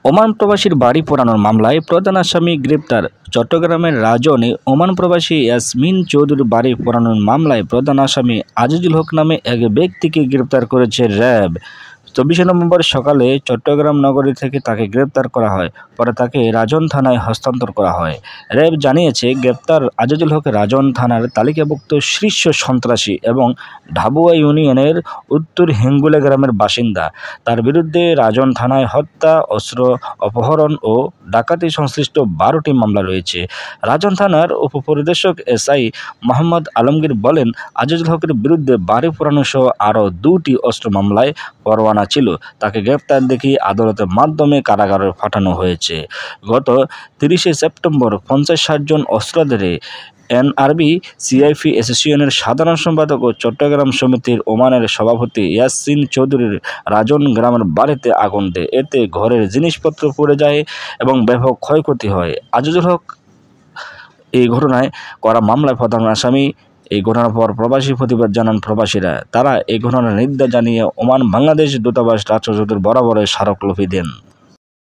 Oman প্রবাসীর বাড়ি পোড়ানোর মামলায় প্রধান আসামি গ্রেপ্তার। চট্টগ্রামের রাজনে ওমান প্রবাসী ইয়াসমিন চৌধুরীর বাড়ি পোড়ানোর মামলায় প্রধান আসামি আজিজুল হক নামে এক ব্যক্তিকে গ্রেপ্তার করেছে র্যাব। 24 নভেম্বর সকালে চট্টগ্রাম নগরী থেকে তাকে গ্রেপ্তার করা হয়, পরে তাকে রাজন থানায় হস্তান্তর করা হয়। র্যাব জানিয়েছে, গ্রেপ্তার আজিজুল হক রাজন থানার তালিকাভুক্ত শীর্ষ সন্ত্রাসী এবং ঢাবুয়া ইউনিয়নের উত্তর হেঙ্গুলা গ্রামের বাসিন্দা। তার বিরুদ্ধে রাজন থানায় হত্যা, অস্ত্র অপহরণ ও ডাকাতি সংশ্লিষ্ট 12টি মামলা রয়েছে। রাজন থানার উপপরিদর্শক এসআই মোহাম্মদ আলমগীর বলেন, আজিজুল হকের বিরুদ্ধে বাড়ি পোড়ানো সহ আরও 2টি অস্ত্র মামলায় পরোয়ানা ছিল। তাকে গ্রেপ্তার দেখিয়ে আদালতের মাধ্যমে কারাগারে পাঠানো হয়েছে। গত 30 সেপ্টেম্বর 50-60 জন অস্ত্রধারী এনআরবি সিআইপি অ্যাসোসিয়েশনের সাধারণ সম্পাদক ও চট্টগ্রাম সমিতির ওমানের সভাপতি ইয়াসিন চৌধুরীর রাজন গ্রামের বাড়িতে আগুন দেয়। এতে ঘরের জিনিসপত্র পুড়ে যায় এবং ব্যাপক ক্ষয়ক্ষতি হয়। আজিজুল হক এই ঘটনায় করা মামলায় প্রধান আসামি। এই ঘটনার পর প্রবাসী প্রতিবাদ জানান প্রবাসীরা। তারা এই ঘটনার নিন্দা জানিয়ে ওমান বাংলাদেশ দূতাবাস রাষ্ট্রদূতের বরাবর স্মারকলিপি দেন।